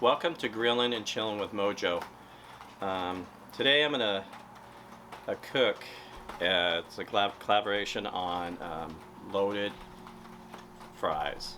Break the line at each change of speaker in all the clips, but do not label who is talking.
Welcome to Grillin' and Chillin' with Mojo. Today I'm gonna cook. It's a collaboration on loaded fries,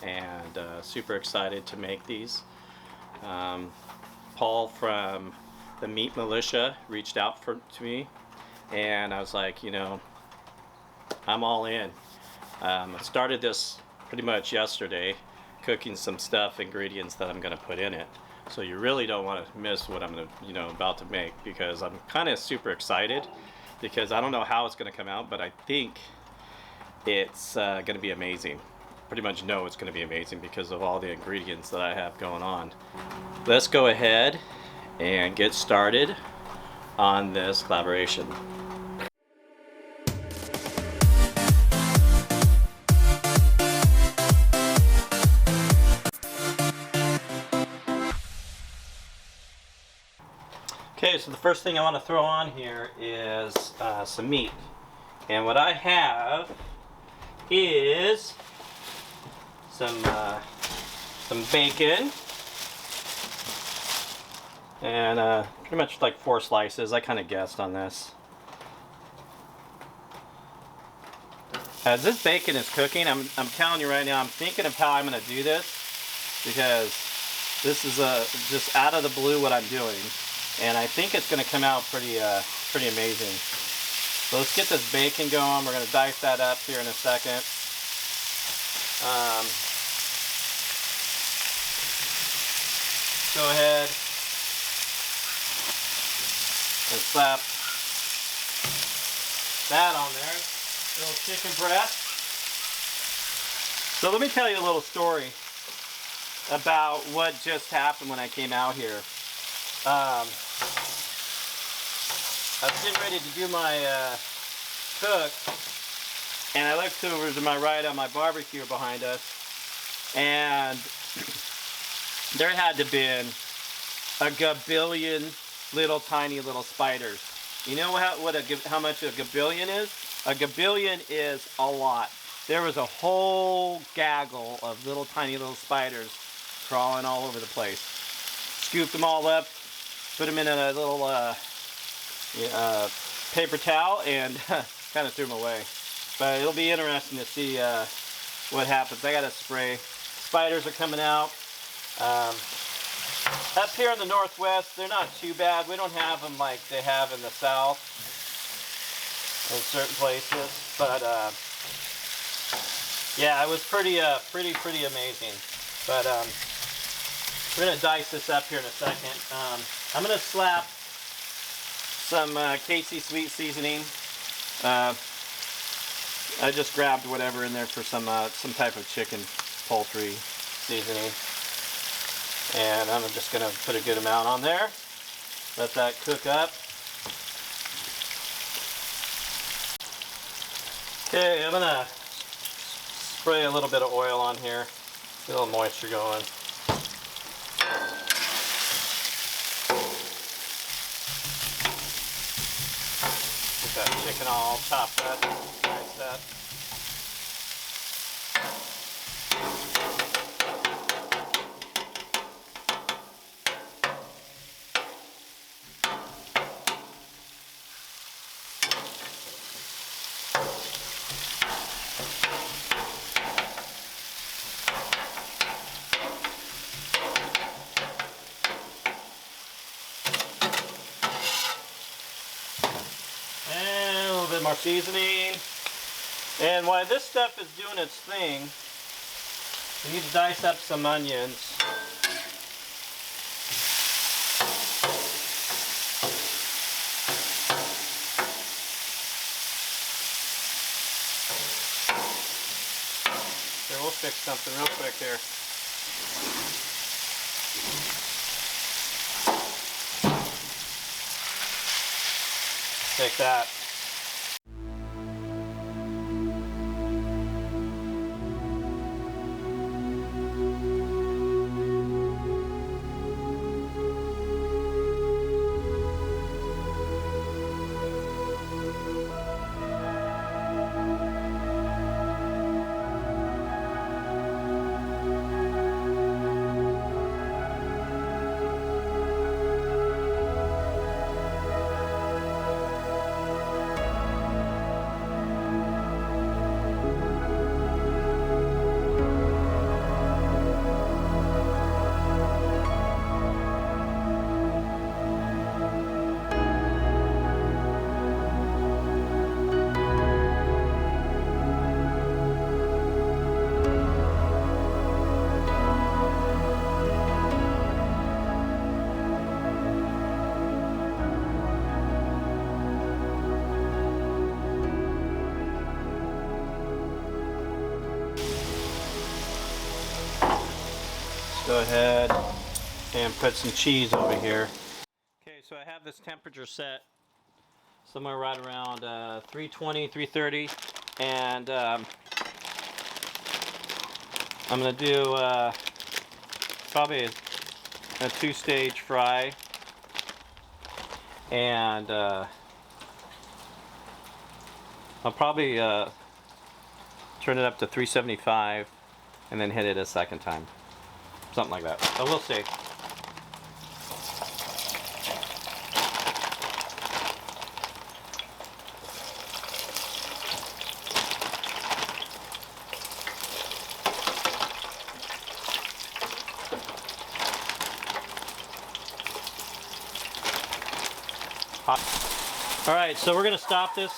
and super excited to make these. Paul from the Meat Militia reached out to me, and I was like, I'm all in. I started this pretty much yesterday, cooking some ingredients that I'm going to put in it. So you really don't want to miss what I'm about to make, because I'm kind of super excited, because I don't know how it's going to come out, but I think it's going to be amazing. Pretty much know it's going to be amazing because of all the ingredients that I have going on. Let's go ahead and get started on this collaboration. Okay, so the first thing I want to throw on here is some meat. And what I have is some bacon. And pretty much like 4 slices. I kind of guessed on this. As this bacon is cooking, I'm telling you right now, I'm thinking of how I'm going to do this, because this is just out of the blue what I'm doing. And I think it's going to come out pretty amazing. So let's get this bacon going. We're going to dice that up here in a second. Go ahead and slap that on there. Little chicken breast. So let me tell you a little story about what just happened when I came out here. I was getting ready to do my cook, and I looked over to my right on my barbecue behind us, and there had to been a gabillion little tiny little spiders. You know how much a gabillion is? A gabillion is a lot. There was a whole gaggle of little tiny little spiders crawling all over the place. Scooped them all up, put them in a little paper towel, and kind of threw them away. But it'll be interesting to see what happens. I got to spray. Spiders are coming out. Up here in the Northwest, they're not too bad. We don't have them like they have in the South in certain places. But yeah, it was pretty amazing. But we're gonna dice this up here in a second. I'm gonna slap some KC sweet seasoning. I just grabbed whatever in there for some type of chicken poultry seasoning, and I'm just gonna put a good amount on there. Let that cook up. Okay, I'm gonna spray a little bit of oil on here, get a little moisture going. Get that chicken all chopped up, diced up. More seasoning. And while this stuff is doing its thing, we need to dice up some onions. Here, we'll fix something real quick here. Take that. go ahead and put some cheese over here. Okay, so I have this temperature set somewhere right around 320, 330, and I'm gonna do probably a two-stage fry, and I'll probably turn it up to 375 and then hit it a second time, something like that. So we'll see. All right, so we're going to stop this.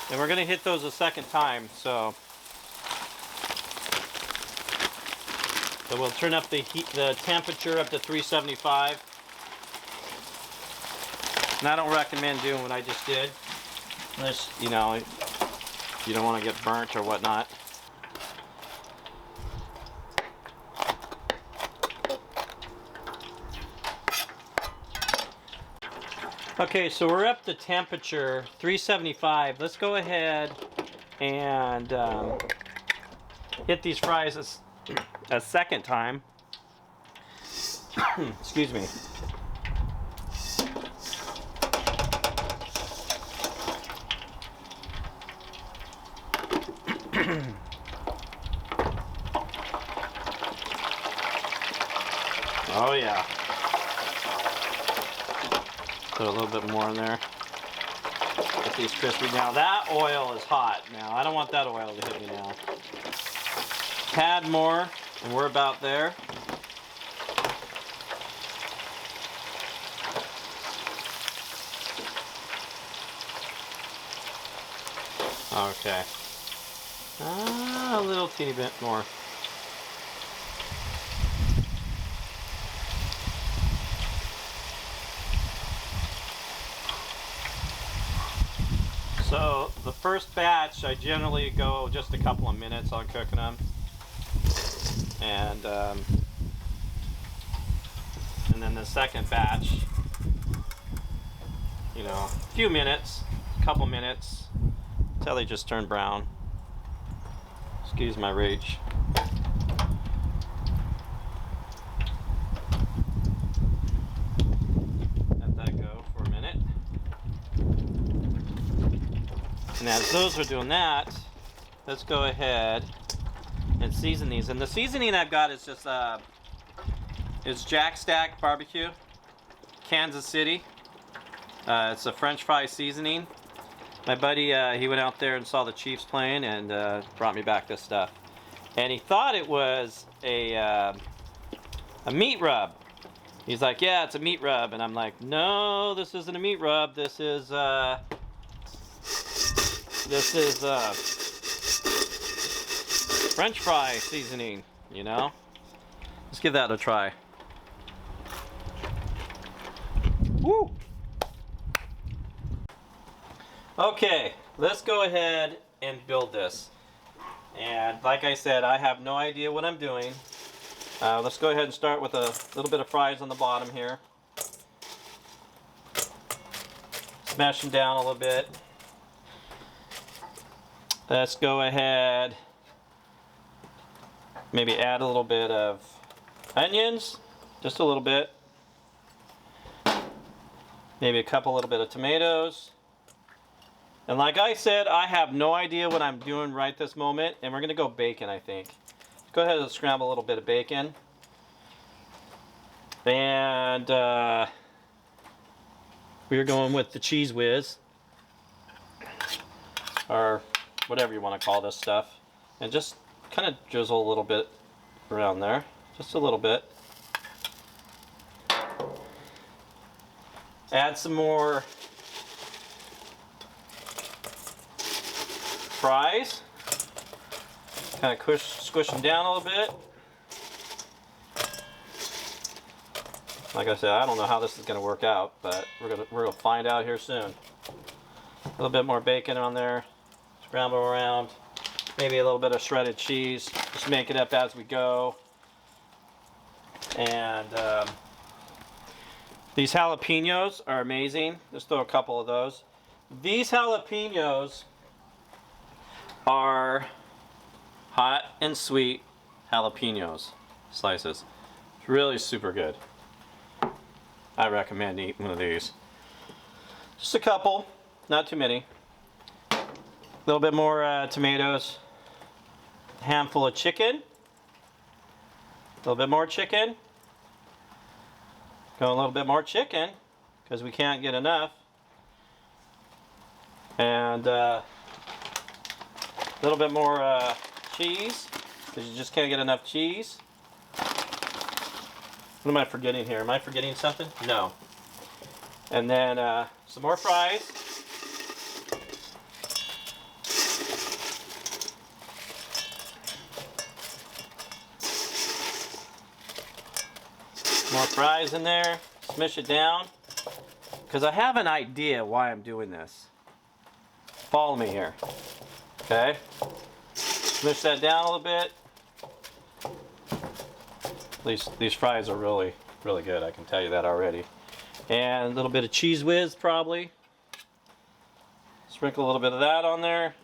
And we're going to hit those a second time, so we'll turn up the temperature up to 375. And I don't recommend doing what I just did, unless, you know, you don't want to get burnt or whatnot. Okay, so we're up to temperature 375. Let's go ahead and hit these fries a second time. Excuse me. Oh yeah. Put a little bit more in there. Get these crispy. Now that oil is hot. Now I don't want that oil to hit me now. Tad more, and we're about there. Okay. A little teeny bit more. So the first batch, I generally go just a couple of minutes on cooking them, and then the second batch, you know, a few minutes, a couple minutes, until they just turn brown. Excuse my rage. Let that go for a minute. And as those are doing that, let's go ahead and season these. And the seasoning I've got is just is Jack Stack Barbecue, Kansas City. It's a French fry seasoning. My buddy, he went out there and saw the Chiefs playing and brought me back this stuff. And he thought it was a meat rub. He's like, yeah, it's a meat rub. And I'm like, no, this isn't a meat rub. This is French fry seasoning, you know? Let's give that a try. Woo! Okay, let's go ahead and build this. And like I said, I have no idea what I'm doing. Let's go ahead and start with a little bit of fries on the bottom here. Smash them down a little bit. Let's go ahead, maybe add a little bit of onions, just a little bit. Maybe a little bit of tomatoes. And like I said, I have no idea what I'm doing right this moment, and we're gonna go bacon, I think. Let's go ahead and scramble a little bit of bacon. And we're going with the Cheese Whiz, or whatever you want to call this stuff, and just kind of drizzle a little bit around there, just a little bit. Add some more fries, kind of squish them down a little bit. Like I said, I don't know how this is going to work out, but we're gonna find out here soon. A little bit more bacon on there. Scramble around. maybe a little bit of shredded cheese. Just make it up as we go. And these jalapenos are amazing. Just throw a couple of those. These jalapenos are hot and sweet jalapenos slices. It's really super good. I recommend eating one of these. Just a couple, not too many. A little bit more tomatoes. A handful of chicken. A little bit more chicken. Go a little bit more chicken because we can't get enough. And a little bit more cheese because you just can't get enough cheese. What am I forgetting here? Am I forgetting something? No. And then some more fries. More fries in there. Smush it down. Because I have an idea why I'm doing this. Follow me here. Okay? Smush that down a little bit. These fries are really, really good. I can tell you that already. And a little bit of Cheese Whiz probably. Sprinkle a little bit of that on there.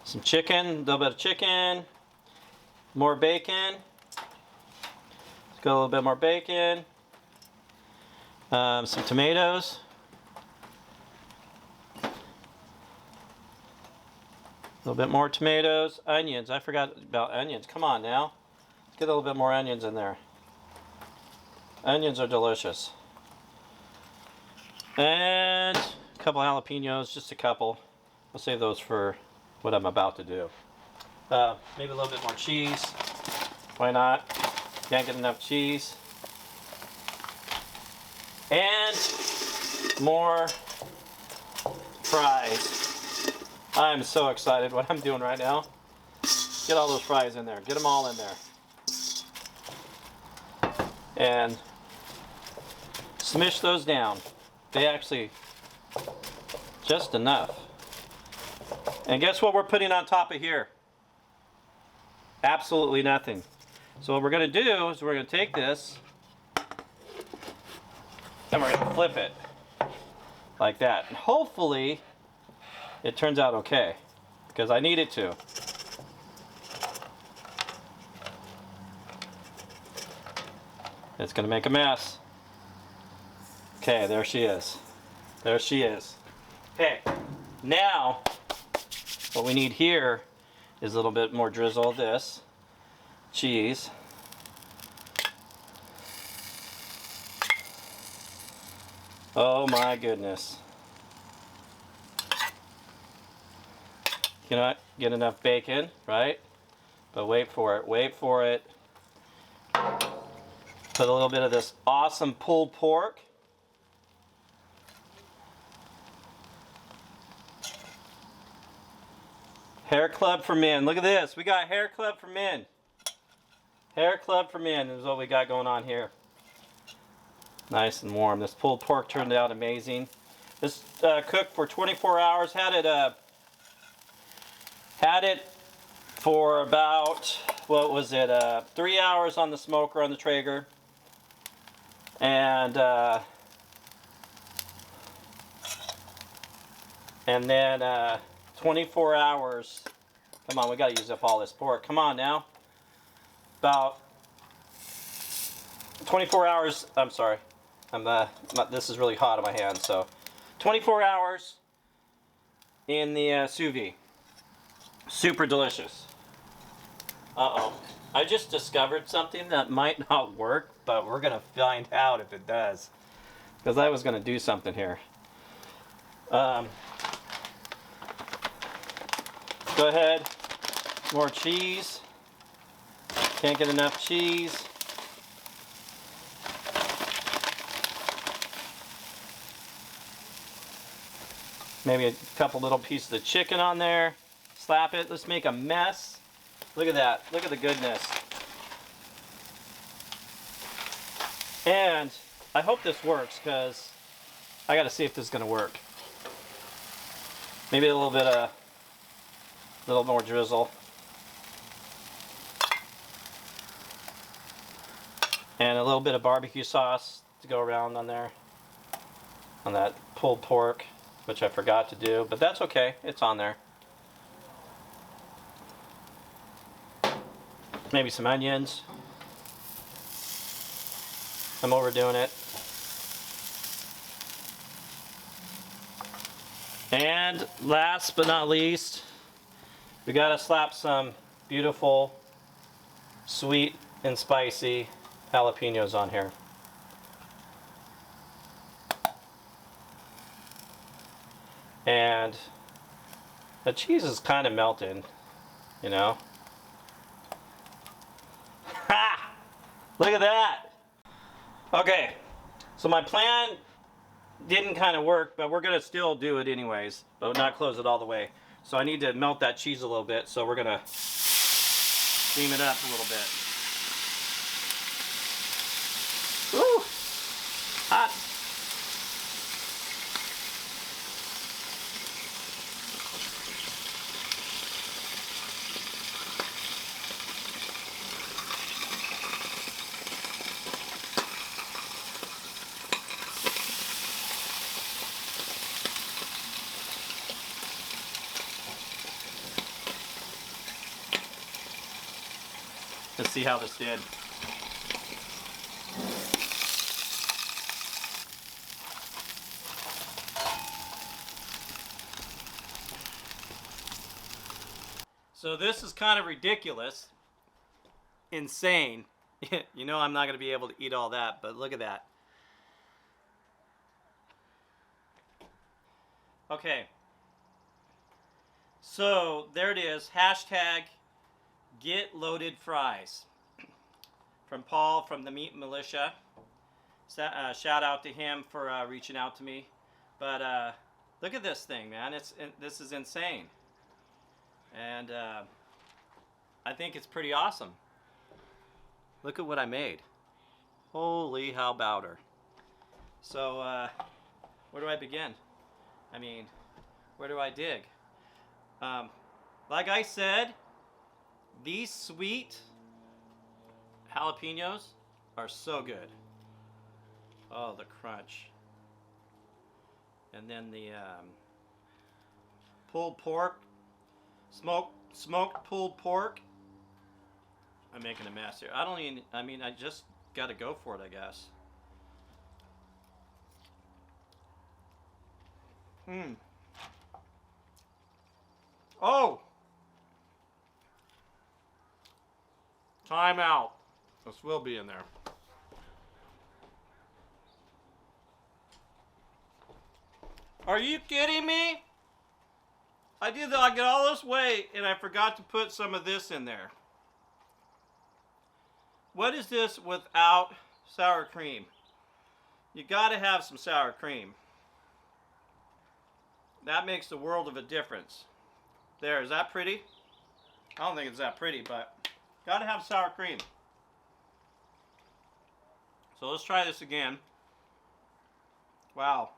Some chicken, a little bit of chicken. More bacon. Let's go a little bit more bacon. Some tomatoes. A little bit more tomatoes, onions. I forgot about onions. Come on now. Let's get a little bit more onions in there. Onions are delicious. And a couple jalapenos, just a couple. I'll save those for what I'm about to do. Maybe a little bit more cheese. Why not? Can't get enough cheese. And more fries. I'm so excited what I'm doing right now. Get all those fries in there. Get them all in there. And smush those down. They actually, just enough. And guess what we're putting on top of here? Absolutely nothing. So what we're going to do is we're going to take this and we're going to flip it like that. And hopefully it turns out okay, because I need it to. It's going to make a mess. Okay, there she is. There she is. Okay, now what we need here is a little bit more drizzle of this cheese. Oh my goodness. You know, get enough bacon, right? But wait for it, wait for it. Put a little bit of this awesome pulled pork. Hair Club for Men. Look at this. We got Hair Club for Men. Hair Club for Men is what we got going on here. Nice and warm. This pulled pork turned out amazing. This cooked for 24 hours. Had it for about, what was it, 3 hours on the smoker on the Traeger. And then 24 hours. Come on, we gotta use up all this pork. Come on now. About 24 hours. I'm sorry. This is really hot on my hands. So 24 hours in the sous vide. Super delicious. Uh-oh. I just discovered something that might not work, but we're gonna find out if it does. Because I was gonna do something here. Go ahead. More cheese. Can't get enough cheese. Maybe a couple little pieces of chicken on there. Slap it. Let's make a mess. Look at that. Look at the goodness. And I hope this works, because I got to see if this is going to work. Maybe a little more drizzle. And a little bit of barbecue sauce to go around on there. On that pulled pork, which I forgot to do, but that's okay. It's on there. Maybe some onions. I'm overdoing it. And last but not least, we gotta slap some beautiful, sweet and spicy jalapenos on here. And the cheese is kind of melted, you know. Ha! Look at that! Okay, so my plan didn't kind of work, but we're gonna still do it anyways, but not close it all the way. So I need to melt that cheese a little bit, so we're gonna steam it up a little bit. Woo! Hot! Let's see how this did. So this is kind of ridiculous, insane. You know I'm not going to be able to eat all that, but look at that. Okay. So there it is. Hashtag GETLOADEDFRIES. From Paul from the Meat Militia. Shout out to him for reaching out to me. But look at this thing, man. This is insane. And I think it's pretty awesome. Look at what I made. Holy how bowder. So where do I begin? I mean, where do I dig? Like I said, these sweet jalapenos are so good. Oh, the crunch. And then the pulled pork, smoked pulled pork. I'm making a mess here. I mean, I just got to go for it, I guess. Oh! Time out. This will be in there. Are you kidding me? I got all this weight and I forgot to put some of this in there. What is this without sour cream? You gotta have some sour cream. That makes the world of a difference. There, is that pretty? I don't think it's that pretty, but gotta have sour cream. So let's try this again. Wow,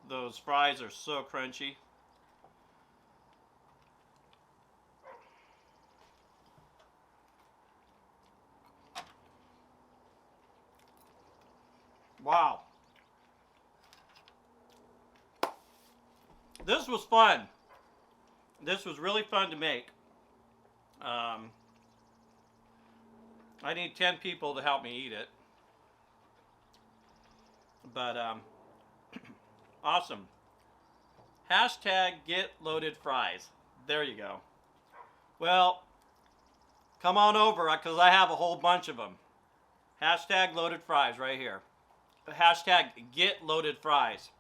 those fries are so crunchy. Wow. This was fun. This was really fun to make. I need 10 people to help me eat it. But, awesome. Hashtag GetLoadedFries. There you go. Well, come on over because I have a whole bunch of them. Hashtag loaded fries right here. Hashtag GetLoadedFries.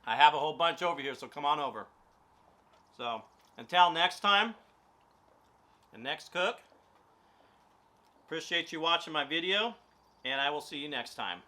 I have a whole bunch over here, so come on over. So, until next time, the next cook, appreciate you watching my video, and I will see you next time.